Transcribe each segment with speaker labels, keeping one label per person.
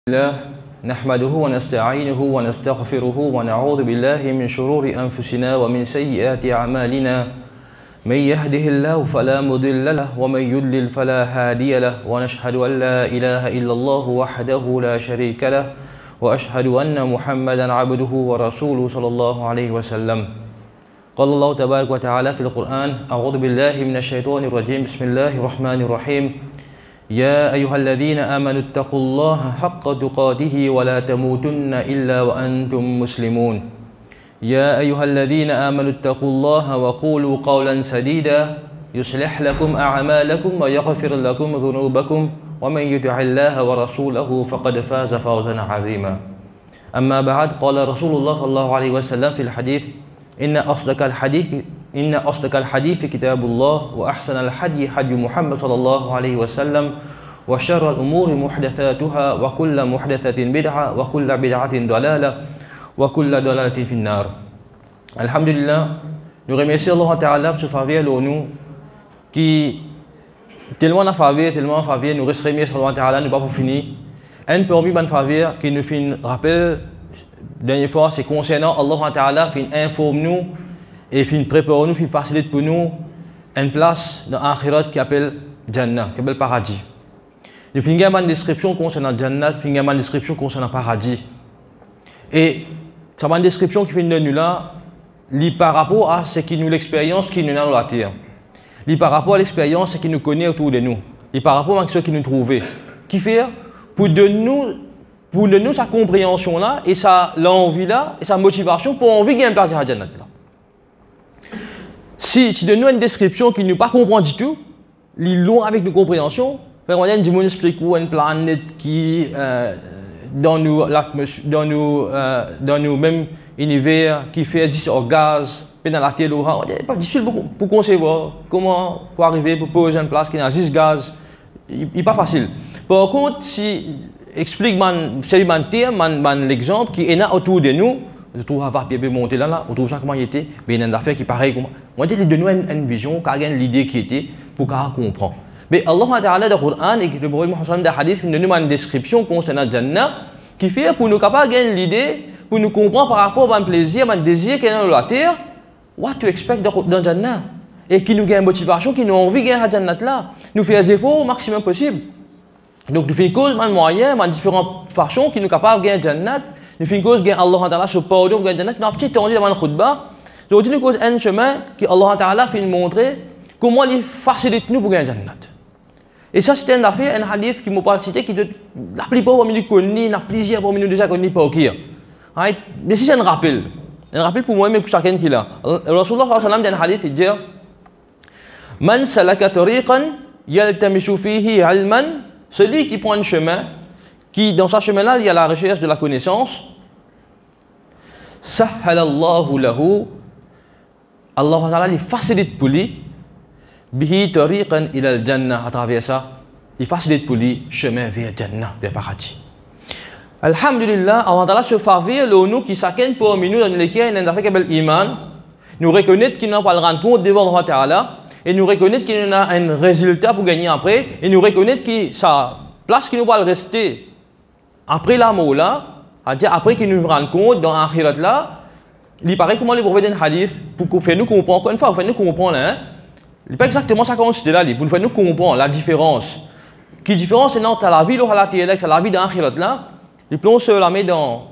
Speaker 1: الله نحمده ونستعينه ونستغفره ونعوذ بالله من شرور أنفسنا ومن سيئات أعمالنا من يهده الله فلا مضل له ومن يضلل فلا هادي له ونشهد أن لا إله إلا الله وحده لا شريك له وأشهد أن محمدا عبده ورسوله صلى الله عليه وسلم. قال الله تبارك وتعالى في القرآن: أعوذ بالله من الشيطان الرجيم بسم الله الرحمن الرحيم يا أيها الذين آمنوا اتقوا الله حق تقاته ولا تموتن إلا وأنتم مسلمون. يا أيها الذين آمنوا اتقوا الله وقولوا قولا سديدا يصلح لكم أعمالكم ويغفر لكم ذنوبكم ومن يطع الله ورسوله فقد فاز فوزا عظيما. أما بعد، قال رسول الله صلى الله عليه وسلم في الحديث: إن أصدق الحديث كتاب الله وأحسن الحدي حدي محمد صلى الله عليه وسلم وشر الأمور محدثاتها وكل محدثة بدعة وكل بدعة ضلالة وكل ضلالة في النار. Alhamdulillah, nous remercions Allah Ta'ala pour ce faveur de nous qui tellement de faveur, nous remercions Allah Ta'ala, nous pas pour finir. Un parmi les faveurs qui nous fait rappel dernière fois, c'est concernant Allah Ta'ala qui informe nous et qui prépare nous, qui facilite pour nous une place dans l'Akhirat qui appelle Jannah, qui appelle paradis. Nous avons une description concernant Jannah, nous avons une description concernant paradis. Et c'est une description qui fait de nous là, par rapport à ce qui nous l'expérience qui nous a dans la terre. Par rapport à l'expérience qui nous connaît autour de nous. Par rapport à ce qui nous trouve. Qui fait pour de nous sa compréhension là et sa l'envie là et sa motivation pour envie de gagner une place dans la Jannah là. Si tu donnes une description qui ne pas comprend du tout, il loin avec nos compréhensions, on va dire explique une planète qui dans nos mêmes univers qui fait exister au gaz, dans la terre, c'est pas difficile pour concevoir comment pour arriver pour poser une place qui a 6 gaz, il n'est pas facile. Par contre, si explique l'exemple qui est là autour de nous, on trouve un papier monté là, on trouve ça comment il était, mais il y a une affaire qui pareil comment. On dit de nous une vision, car il y a l'idée qui était pour qu'on comprenne. Mais Allah Ta'ala dans le Coran et le prophète Muhammad dans le hadith nous donne une description concernant Jannah qui fait pour nous capables de l'idée, pour nous comprendre par rapport à un plaisir, un désir qui est dans la terre, what to expect dans Jannah et qui nous gagne motivation, qui nous envie de gagner Jannah là, nous fait des efforts au maximum possible. Donc nous faisons une cause, un moyen, différentes façons qui nous capables de gagner Jannah. Nous faisons une cause de Allah Ta'ala se pardonne pour gagner Jannah. Nous avons petit temps dans le khutbah. Nous faisons une cause un chemin que Allah Ta'ala fait nous montrer comment il facilite nous pour gagner Jannah. Et ça c'est une affaire, un hadith qui m'a pas cité qui la plupart parmi nous connaissent, la plusieurs parmi nous déjà connaissent pas qui. Mais si c'est un rappel pour moi mais pour chacun qui l'a. Rasulullah sallallahu alayhi wa sallam dans un hadith il dit: Man salaka tariqan yaltamisu fihi ilman. Celui qui prend un chemin, qui dans ce chemin-là, il y a la recherche de la connaissance, sahhalallahu lahu, Allah Ta'ala il facilite pour lui, bihi tariqan ila al-jannah, à travers ça, il facilite pour lui chemin vers Jannah, vers paradis. Alhamdulillah, Allah Ta'ala se faveur nous qui chacun parmi nous dans lesquels il y a un affaire iman, nous reconnaître qu'il n'a pas le rendre compte devant Allah Ta'ala, et nous reconnaître qu'il y a un résultat pour gagner après, et nous reconnaître que sa place qui nous va rester après la mort là, c'est-à-dire après qu'il nous rende compte dans l'akhirat là, il paraît comment le prophète d'un hadith pour faire nous comprendre, encore une fois, pour faire nous comprendre, hein, il n'est pas exactement ça qu'on se dit là, pour faire nous comprendre la différence. Qui différence c'est entre la vie de la terre et la vie dans l'akhirat là, il plonge sur la main dans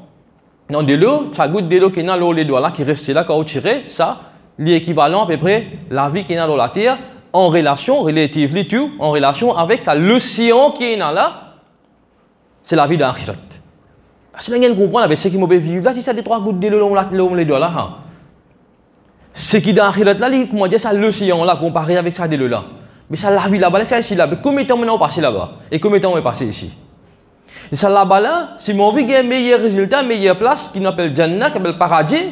Speaker 1: de l'eau, ça goûte de l'eau qui est dans l'eau les doigts là, qui reste là quand on tire ça. L'équivalent à peu près la vie qui est dans la terre en relation, relatively to, en relation avec ça, l'océan qui est là, c'est la vie d'un akhirat. Si vous comprenez avec ce qui m'a vécu là, si ça des 3 gouttes de l'eau les doigts là, ce qui est dans l'akhirat là, comment dire ça, l'océan là, comparé avec ça de l'eau là. Mais ça la vie là-bas, c'est ici là. Mais combien de temps on est passé là-bas et combien de temps on est passé ici? Et ça là-bas là, si mon envie de un meilleur résultat, meilleure place, qui appelle Jannah, qui appelle paradis,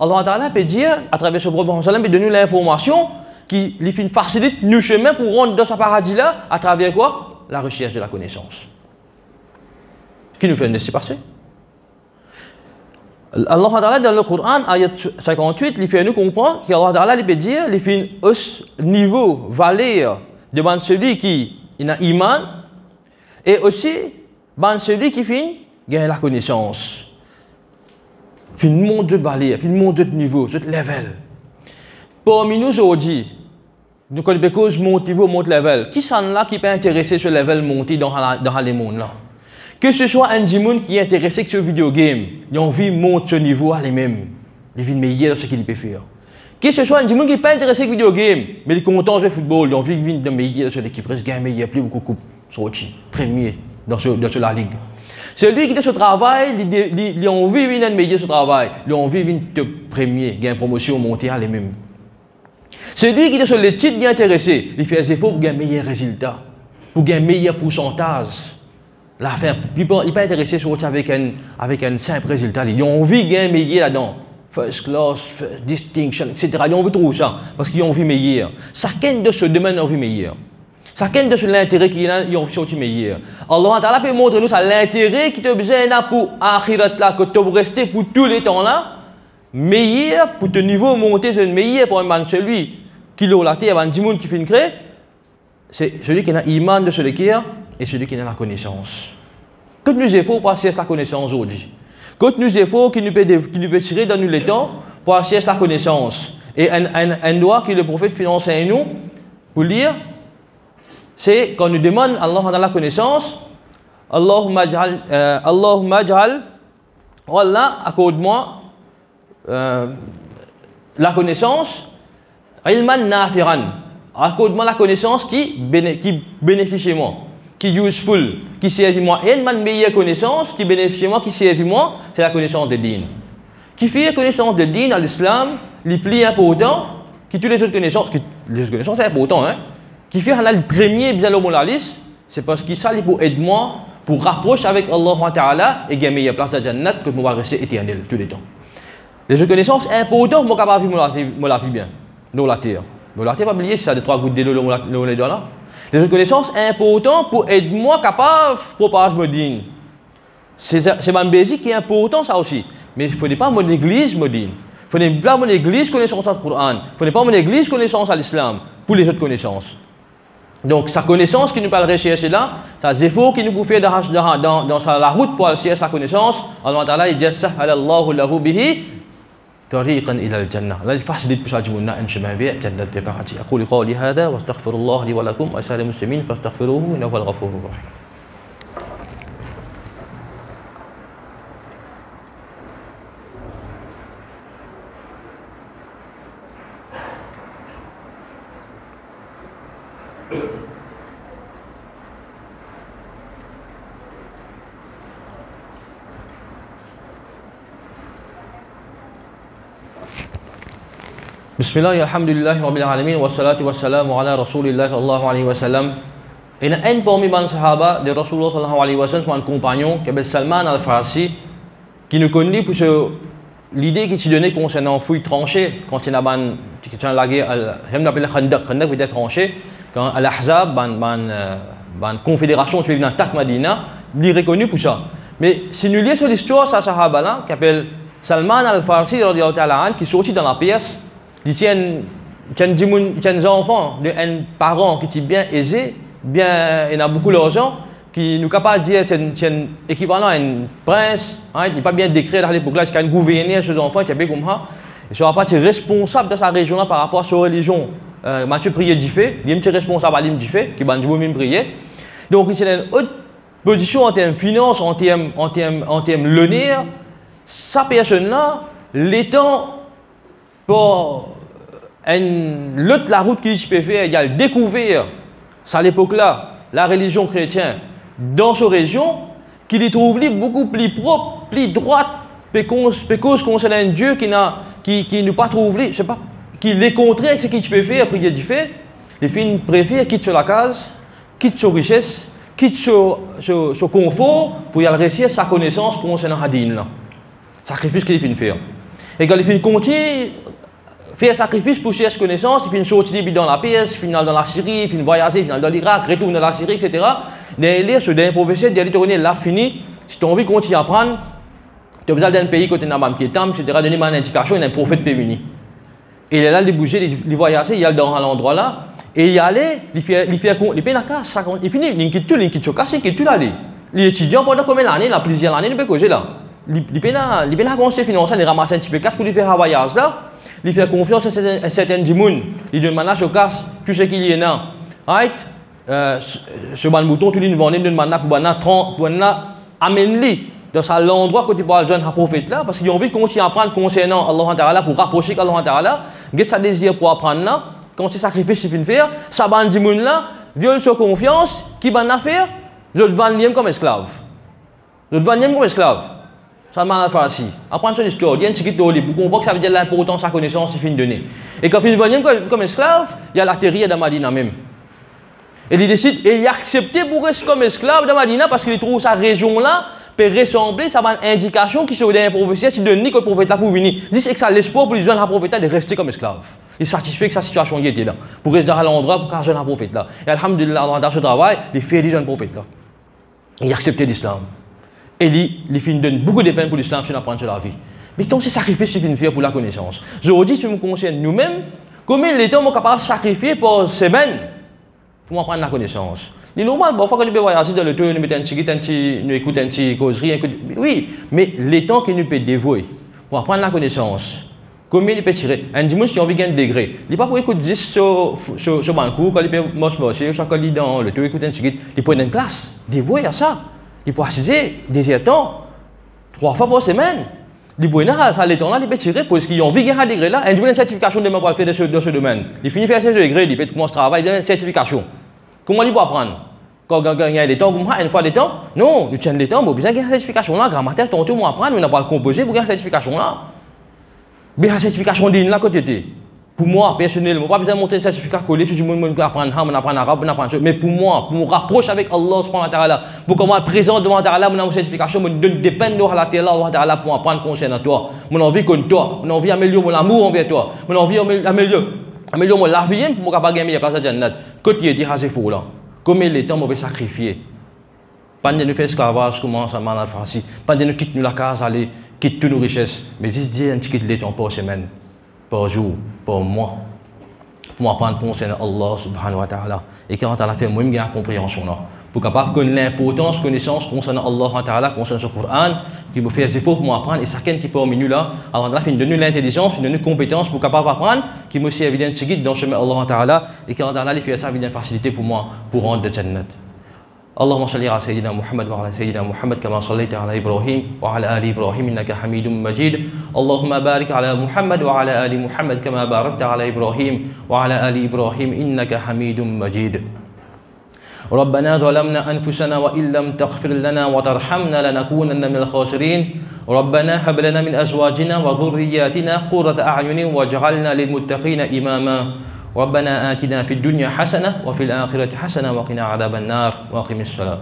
Speaker 1: Allah Ta'ala peut dire, à travers ce prophète, il peut donner l'information qui lui facilite nos chemins pour rentrer dans ce paradis-là, à travers quoi? La recherche de la connaissance. Qui nous fait laisser passer. Allah Ta'ala dans le Coran, ayat 58, il fait nous comprendre qu'Allah Ta'ala peut dire, il fait un niveau, valeur, devant celui qui a iman, et aussi, celui qui fait gagne la connaissance. Puis monte de valeur, puis monte de niveau, de level. Parmi nous aujourd'hui, nous connaissons monte niveau, monte level. Qui sont là qui peut intéresser sur le level monté dans les mondes là? Que ce soit un monde qui est intéressé sur vidéo game, il a envie de monter ce niveau à lui-même. Il veut meilleur ce qu'il peut faire. Que ce soit un monde qui n'est pas intéressé sur vidéo game, mais il est content de jouer au football, il a envie de meilleur sur l'équipe, il gagne meilleur, plus beaucoup sorti, premier dans la ligue. Celui qui est sur le travail, il a envie de meilleur sur le travail, il a envie de premier, gagner promotion, monter à lui-même. Celui qui est sur l'étude, il est intéressé, il fait des efforts pour gagner meilleur résultat, pour gagner meilleur pourcentage. La fin, il n'est pas intéressé sur avec un simple résultat. Ils ont envie de gagner meilleur là-dedans. First class, first distinction, etc. Ils ont envie de trouver ça parce qu'ils ont envie meilleur. Chacun de ce domaine a envie meilleur. Chacun de l'intérêt qu'il a, ils ont envie meilleur. Allah Ta'ala peut montrer nous ça l'intérêt qui te besoin pour akhirat là, que tu peux rester pour tous les temps là, meilleur pour ton niveau monter, meilleur pour un celui qui l'a la terre, un monde qui fait une crée, c'est celui qui a l'iman de celui qui est et celui qui a la connaissance. Que nous efforts pour chercher sa connaissance aujourd'hui. Que nous efforts qui nous peut tirer dans nous les temps pour chercher sa connaissance. Et un doigt que le prophète finance à nous pour lire, c'est quand nous demande à Allah la connaissance, Allahumma ja'al, Allah accorde-moi la connaissance, ilman nafiran, accorde-moi la connaissance qui bénéficie moi. Qui useful, qui servit moi. Et une meilleure connaissance qui bénéficie moi, qui servit moi, c'est la connaissance de din. Qui fait la connaissance de din à l'islam, les plus important, qui toutes les autres connaissances, c'est important, hein. Qui fait le premier bizarre au la liste, c'est parce qu'il s'allie pour aider moi, pour rapprocher avec Allah Ta'ala et gagner meilleure place à Jannat que nous va rester éternel tous les temps. Les autres connaissances importantes, moi capable de vivre la vie bien, dans la terre. Dans la terre, pas oublier si ça a 2-3 gouttes d'eau dans les doigts là. Les connaissances importantes pour aider moi capable de propager mon din. C'est ma basique qui est important ça aussi. Mais il ne faut pas mon église mon din. Il ne faut pas mon église connaissance au Coran. Il ne faut pas mon église connaissance à l'islam pour les autres connaissances. Donc sa connaissance qui nous parle rechercher là, ça c'est efforts qui nous peut faire dans la route pour chercher sa connaissance. Allah Ta'ala il dit sahhalallahu lahu bihi طريقا إلى الجنة. لا يفسد بشاجمنا إن شمال بيع جنة بقعتي. أقول قولي هذا واستغفر الله لي ولكم وسائر المسلمين فاستغفروه إنه هو الغفور الرحيم. Bismillah, alhamdulillah, rabbil alamin, wassalatu wassalamu ala rasulillah sallallahu alayhi wa sallam. Et un parmi les sahaba de Rasulullah sallallahu alayhi wa sallam, un compagnon qui s'appelle Salman al-Farsi, qui nous connaît pour l'idée qu'il s'est donnée concernant fouille tranchée, quand il y a la guerre, il appelle Khandak, Khandak veut dire tranchée, quand Al-Ahzab, une confédération qui vient d'attaquer Madina, il est reconnu pour ça. Mais si nous lisons sur l'histoire de ce sahaba là, qui s'appelle Salman al-Farsi, qui est sorti dans la pièce, il tient des enfants, un parent qui est bien aisé, bien, il a beaucoup d'argent, qui nous capable de dire c'est un équivalent à un prince, hein, il n'est pas bien décrit dans l'époque là, c'est un gouverneur sur les enfants qui est bien comme ça. Il sera pas responsable de sa région là par rapport à sa religion. Mathieu prier du fait, il est responsable à l'île du fait, qui va nous même prier. Donc il est une haute position en termes de finances, en termes l'honneur. Sa personne là, l'étant pour la route qu'il peut faire, il a découvert, à l'époque là, la religion chrétienne dans sa région, qu'il y trouve beaucoup plus propre, plus droite, parce qu'on c'est un Dieu qui nous pas trouvé, c'est pas, qui les contraire avec ce qu'il peut faire, prier du fait, les filles préfèrent quitter sur la case, quitte sur richesse, quitte sur confort, pour y aller réussir sa connaissance concernant Hadin là. Sacrifice qu'il finit faire. Et quand il finit continue, faire sacrifice pour chercher connaissance, il finit sortir dans la pièce, il finit dans la Syrie, il finit voyager, il finit dans l'Irak, retourne dans la Syrie, etc. D'ailleurs, sur des professeurs, il dit là, fini, si tu as envie de continuer à apprendre, tu as besoin d'un pays côté Nabam qui est tam, etc. Donner une indication, il y a un prophète pémuni. Et il est là, il bouger, il voyager, il y a dans l'endroit là, et il y allait, il fait la casse, il finit, il quitte tout, il quitte tout, il quitte tout aller. Les étudiants, pendant combien d'années, là, plusieurs années, ils peuvent causer là. Ils peuvent conseiller financier, ils ramassent un petit peu de casse pour lui faire un voyage là. Ils font confiance à certains gens. Ils demandent au casse, tout ce qu'il y a là. Right? Ce ban mouton, tout le monde demande pour amener dans l'endroit que tu parles jeune prophète là, parce qu'ils ont envie de continuer à apprendre concernant Allah Ta'ala pour rapprocher Allah Ta'ala. Ils ont sa désir pour apprendre là. Quand c'est sacrifice qu'il faut faire, ça ban du monde là, viole sur confiance, qui va faire, je le vends comme esclave. Je le vends comme esclave. Ça m'a fait apprendre sur l'histoire, il y a un petit peu de pour comprendre que ça veut dire l'importance de sa connaissance, il finit de donner. Et quand il vend comme esclave, il y a l'atterri dans Madina même. Et il décide, et il a accepté pour rester comme esclave dans Madina parce qu'il trouve sa région là peut ressembler, ça va une indication qui se donne un prophète, qui donne que le prophète là pour venir. Il dit que ça l'espoir pour les jeunes prophètes de rester comme esclave. Il est satisfait que sa situation y était là, pour rester à l'endroit pour qu'un jeune prophète là. Et alhamdulillah, dans ce travail, il fait des jeunes prophètes là. Il a accepté l'islam. Et il finit donne beaucoup de peine pour l'islam si on apprend sur la vie. Mais tant c'est sacrifice qu'il finit faire pour la connaissance. Je vous dis, si nous concerne nous-mêmes, combien de temps nous sommes capables de sacrifier pour semaine pour apprendre la connaissance. C'est normal, parfois quand nous pouvons voyager dans le tour, nous écoutons un petit causerie, oui, mais les temps que nous pouvons dévouer pour apprendre la connaissance, combien il peut tirer? Un dimanche, si on veut gagner un degré, il n'est pas pour écouter 10 sur le cours, quand il peut marcher, quand il est dans le tour, écouter un petit il peut une classe, dévouer à ça. Il peut assister des temps 3 fois par semaine. Il peut ça les temps là, il peut tirer parce qu'ils ont envie de gagner un degré là, un dimanche une certification demain pour le faire dans ce domaine. Il finit faire ce degré, il peut commencer à travailler, il a une certification. Comment il peut apprendre? Quand il gagne des temps, une fois des temps? Non, il tient des temps, mais besoin de gagner une certification là, grammaire, tantôt, on apprendre, on n'a pas le composer pour gagner une certification là. Mais la certification d'une là, côté. Pour moi, personnellement, pas besoin de monter un certificat collé, tout le monde peut apprendre arabe, on apprend mais pour moi, pour me rapprocher avec Allah subhanahu wa ta'ala, pour comment présent devant Allah, mon certification, me donne des peines de Allah ta'ala pour apprendre concernant toi. Mon envie contre toi, mon envie d'améliorer mon amour envers toi, mon envie d'améliorer mon la vie pour ne pas gagner la place de Jannat. Quand il est dit, c'est faux là. Combien de temps on peut sacrifier? Pas de nous faire esclavage, comment ça m'a fait. Pas de nous quitter la case, aller quitter toutes nos richesses, mais juste dire un petit peu de temps par semaine, par jour, par mois, pour apprendre concernant Allah subhanahu wa ta'ala. Et quand on a fait, moi, j'ai une compréhension là. Pour capable connaître l'importance, connaissance concernant Allah ta'ala, concernant ce Coran, qui me fait des efforts pour apprendre, et chacun qui peut au milieu là, avant de là, il donne l'intelligence, il donne une compétence pour capable apprendre, qui me aussi évident de guide dans le chemin Allah ta'ala, et quand on a là, il fait ça évident facilité pour moi, pour rendre de Jannat. اللهم صل على سيدنا محمد وعلى سيدنا محمد كما صليت على إبراهيم وعلى آل إبراهيم إنك حميد مجيد اللهم بارك على محمد وعلى آل محمد كما باركت على إبراهيم وعلى آل إبراهيم إنك حميد مجيد ربنا ظلمنا أنفسنا وإن لم تغفر لنا وترحمنا لنكونن من الخاسرين ربنا هب لنا من أزواجنا وذرياتنا قرة أعين واجعلنا للمتقين إماما ربنا آتنا في الدنيا حسنة وفي الآخرة حسنة وقنا عذاب النار وأقم الصلاة